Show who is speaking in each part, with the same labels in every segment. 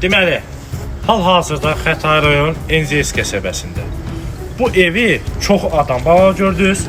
Speaker 1: Deməli, hal-hazırda Xətai rayon NZS qəsəbəsində. Bu evi çox adam bağa gördünüz.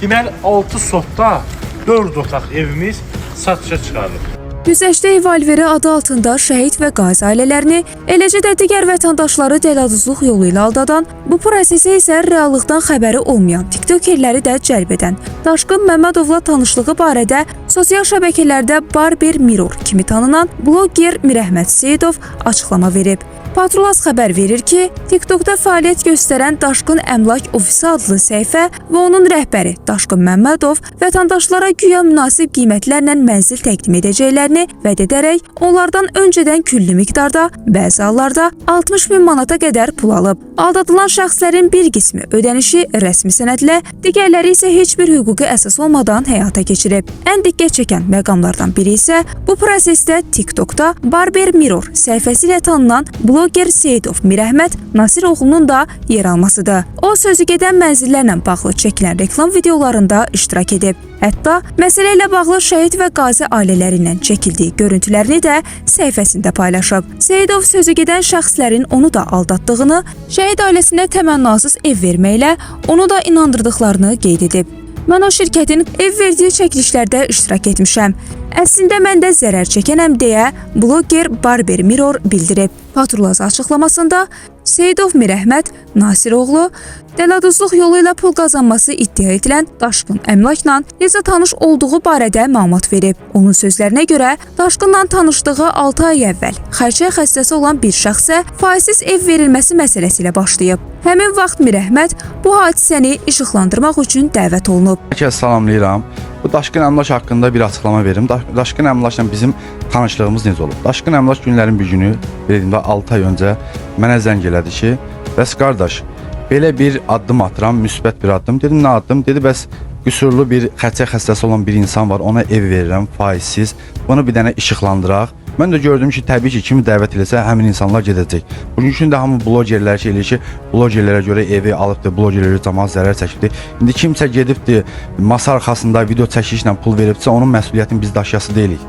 Speaker 1: Deməli, 6 sotda 4 otaq evimiz satışa çıxarılıb.
Speaker 2: Güzəştə ev alveri adı altında şəhid və qazi ailələrini, eləcə də digər vətəndaşları dələduzluq yolu ilə aldadan, bu prosesə isə reallıqdan xəbəri olmayan tiktokerləri də cəlb edən Daşqın Məmmədovla tanışlığı barədə sosial şəbəkələrdə Barber Mirror kimi tanınan bloger Mirəhmət Seyidov açıqlama verib. Patrulaz xəbər verir ki, TikTokda fəaliyyət göstərən Daşqın Əmlak Ofisi adlı səhifə və onun rəhbəri Daşqın Məmmədov vətəndaşlara güya münasib qiymətlərlə mənzil təqdim edəcəklərini vəd edərək, onlardan öncədən külli miqdarda, bəzi hallarda 60 min manata qədər pul alıb. Aldadılan şəxslərin bir qismi ödənişi rəsmi sənədlə, digərləri isə heç bir hüquqi əsas olmadan həyata keçirib. Ən diqqət çəkən məqamlardan biri isə bu prosesdə TikTokda Barber Mirror səhifəsi ilə tanınan bloger Seyidov Mirəhmət Nasiroğlunun da yer almasıdır. O, sözü gedən mənzillərlə bağlı çəkilən reklam videolarında iştirak edib. Hətta məsələ ilə bağlı şəhid və qazi ailələri ilə çəkildiyi görüntülərini də səhifəsində paylaşıb. Seyidov sözü gedən şəxslərin onu da aldatdığını, şəhid ailəsinə təmənnasız ev verməklə onu da inandırdıqlarını qeyd edib. Mən o şirkətin ev verdiyi çəkilişlərdə iştirak etmişəm. Əslində mən də zərər çəkənəm deyə bloger Barber Mirror bildirib. Patrulaz açıqlamasında Seyidov Mirəhmət Nasiroğlu dələduzluq yolu ilə pul qazanması iddia edilən Daşqın Əmlakla necə tanış olduğu barədə məlumat verib. Onun sözlərinə görə Daşqınla tanışdığı 6 ay əvvəl xərçəng xəstəsi olan bir şəxsə faizsiz ev verilməsi məsələsi ilə başlayıb. Həmin vaxt Mirəhmət bu hadisəni işıqlandırmaq üçün dəvət olunub.
Speaker 3: Hər kəs salamlayıram. Bu Daşqın Əmlak haqqında bir açıqlama verim. Daşqın Əmlakla bizim tanışlığımız necə olub? Daşqın Əmlak günlərin bir günü, bildiğimdə 6 ay öncə mənə zəng elədi ki, bəs qardaş, belə bir addım atıram, müsbət bir addım. Dedim, nə addım? Dedi, bəs qüsurlu bir xərçəng xəstəsi olan bir insan var, ona ev verirəm, faizsiz. Bunu bir dənə işıqlandıraq. Mən də gördüm ki, təbii ki, kimi dəvət eləsə, həmin insanlar gedəcək. Bugün də hamı blogerlər şey eləyir ki, blogerlərə görə evi alıbdır, blogerlərə cəmaət zərər çəkibdir. İndi kimsə gedibdir, masa arxasında video çəkilişlə pul veribsə, onun məsuliyyətini biz daşıyası deyilik.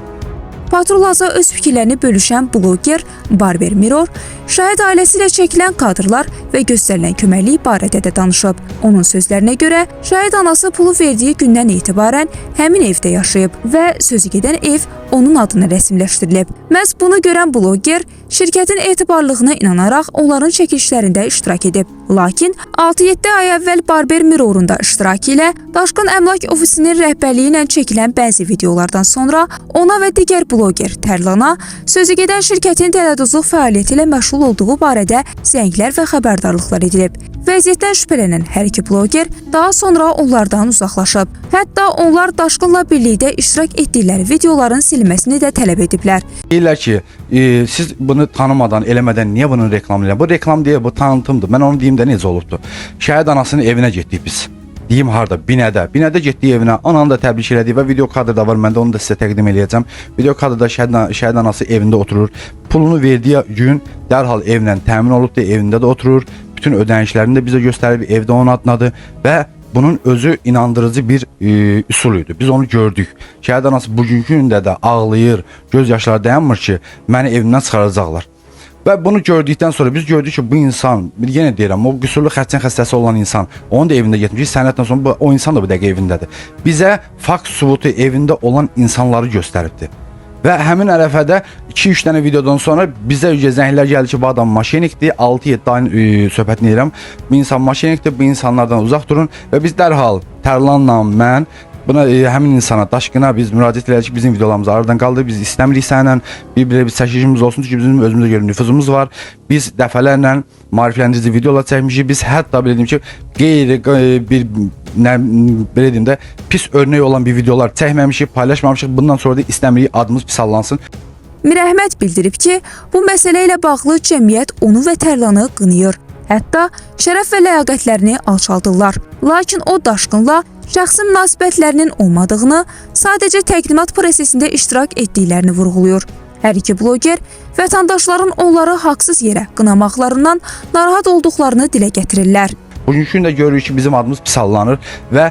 Speaker 2: Patrulaza öz fikirlərini bölüşən bloger Barber Mirror, şəhid ailəsi ilə çəkilən kadrlar və göstərilən köməklik barədə də danışıb. Onun sözlərinə görə, şəhid anası pulu verdiyi gündən etibarən həmin evdə yaşayıb və sözü gedən ev onun adına rəsmiləşdirilib. Məhz bunu görən bloger şirkətin etibarlılığına inanaraq onların çəkilişlərində iştirak edib. Lakin 6-7 ay əvvəl Barber Mirror'un da iştirakı ilə Daşqın Əmlak Ofisinin rəhbərliyi ilə çəkilən bəzi videolardan sonra ona və digər bloger Tərlana sözü gedən şirkətin dələduzluq fəaliyyəti ilə məşğul olduğu barədə zənglər və xəbərdarlıqlar edilib. Vəziyyətdən şübhələnən hər iki bloger daha sonra onlardan uzaqlaşıb. Hətta onlar Daşqınla birlikdə iştirak etdikləri videoların silinməsini də tələb ediblər.
Speaker 3: Deyirlər ki, siz bunu tanımadan, eləmədən niyə bunun reklamını eləyin? Bu reklam deyil, bu tanıtımdır. Mən onu deyim də necə olubdu. Şəhid anasının evinə getdik biz. Deyim harda? Binədə. Binədə getdik evinə. Ananı da təbrik elədik və video kadrı da var. Mən də onu da sizə təqdim eləyəcəm. Video kadrda şəhid anası evində oturur. Pulunu verdiyi gün dərhal evlə təmin olubdur, evində də oturur. Bütün ödənişlərini də bizə göstərib, evdə onun adınadır və bunun özü inandırıcı bir üsul idi. Biz onu gördük. Şəhid anası bugünkü gündə də ağlayır, göz yaşları dayanmır ki, məni evimdən çıxaracaqlar. Və bunu gördükdən sonra biz gördük ki, bu insan, yenə deyirəm, o qüsurlu xərçəng xəstəsi olan insan, onun da evində getmiş, sənəddən sonra o insan da bu dəqiqə evindədir. Bizə fakt sübutu evində olan insanları göstəribdir. Və həmin ərəfədə 2-3 dənə videodan sonra bizə zənglər gəldi ki, bu adam maşinikdir, 6-7 ayın söhbətini edirəm. Bu insan maşinikdir, bu insanlardan uzaq durun və biz dərhal Tərlanla mən buna həmin insana, Daşqına biz müraciət elədik ki, bizim videolarımızı aradan qaldır, biz istəmirik səninlə bir çəkilişimiz olsun, çünki bizim özümüzə görə nüfuzumuz var. Biz dəfələrlə maarifləndirici videolar çəkmişik, biz hətta belə deyim ki, belə deyim də pis örnek olan bir videolar çəkməmişik, paylaşmamışıq, bundan sonra da istəmirik adımız pis sallansın.
Speaker 2: Mirəhmət bildirib ki, bu məsələ ilə bağlı cəmiyyət onu və Tərlanı qınıyır. Hətta şərəf və ləyaqətlərini alçaldırlar. Lakin o Daşqınla şəxsi münasibətlərinin olmadığını, sadəcə təqdimat prosesində iştirak etdiklərini vurğuluyor. Hər iki bloger vətəndaşların onları haqsız yerə qınamaqlarından narahat olduqlarını dilə gətirirlər.
Speaker 3: Bugünkü gündə görürük ki, bizim adımız pis sallanır və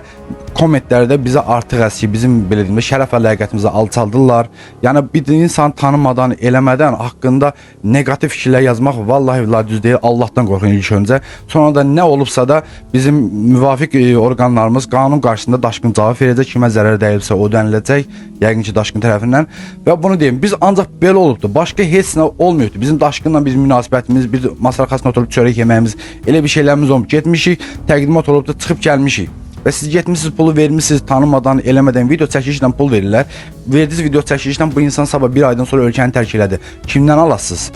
Speaker 3: kommentlərdə bizə artıq əski, bizim belə deyim, şərəf və ləyaqətimizi alçaldırlar. Yəni bir insan tanımadan, eləmədən haqqında neqativ fikirlər yazmaq vallahi billahi düz deyil. Allahdan qorxun ilk öncə. Sonra da nə olubsa da bizim müvafiq orqanlarımız qanun qarşısında daşqın cavab verəcək. Kimə zərər dəyibsə o ödəniləcək, yəqin ki daşqın tərəfindən. Və bunu deyim, biz ancaq belə olubdu. Başqa heç nə olmuyordu. Bizim daşqınla bizim münasibətimiz, bir masa arxasında oturub çörək yeməyimiz, elə bir şeylərimiz olmuş. Getmişik, təqdimat olubdu, çıxıb gəlmişik. Və siz getmişsiniz, pulu vermişsiniz, tanımadan, eləmədən video çəkilişlə pul verirlər. Verdiniz video çəkilişlə bu insan sabah bir aydan sonra ölkəni tərk elədi. Kimdən alasınız?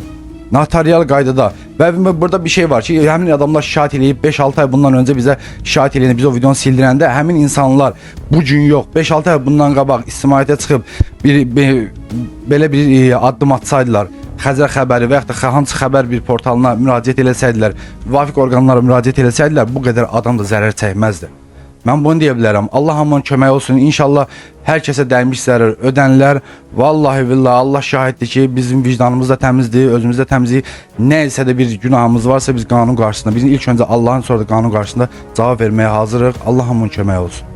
Speaker 3: Notarial qaydada. Və burada bir şey var ki, həmin adamlar şikayət eləyib 5-6 ay bundan öncə bizə şikayət eləyəndə, biz o videonu sildirəndə həmin insanlar bu gün yox, 5-6 ay bundan qabaq ictimaiyyətə çıxıb belə bir addım atsaydılar, Xəzər xəbəri və yaxud da hansı xəbər bir portalına müraciət eləsəydilər, müvafiq orqanlara müraciət eləsəydilər, bu qədər adam da zərər çəkməzdi. Mən bunu deyə bilərəm. Allah hamının kömək olsun. İnşallah hər kəsə dəymiş zərər ödənilər. Vallahi billahi Allah şahiddir ki, bizim vicdanımız da təmizdir, özümüz də təmizlik. Nə isə də bir günahımız varsa biz qanun qarşısında, bizim ilk öncə Allahın, sonra da qanun qarşısında cavab verməyə hazırıq. Allah hamının kömək olsun.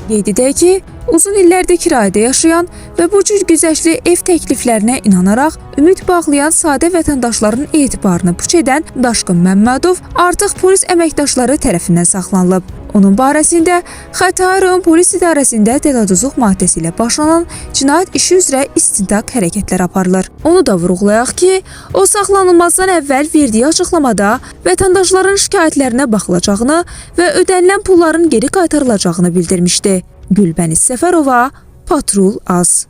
Speaker 2: Qeyd edək ki, uzun illərdir kirayədə yaşayan və bu cür güzəştli ev təkliflərinə inanaraq ümid bağlayan sadə vətəndaşların etibarını puç edən Daşqın Məmmədov artıq polis əməkdaşları tərəfindən saxlanılıb. Onun barəsində Xətai rayon polis idarəsində dələduzluq maddəsi ilə başlanan cinayət işi üzrə istintaq hərəkətlər aparılır. Onu da vurğulayaq ki, o saxlanılmazdan əvvəl verdiyi açıqlamada vətəndaşların şikayətlərinə baxılacağını və ödənilən pulların geri qaytarılacağını bildirmişdi. Gülbəniz Səfərova, Patrul Az.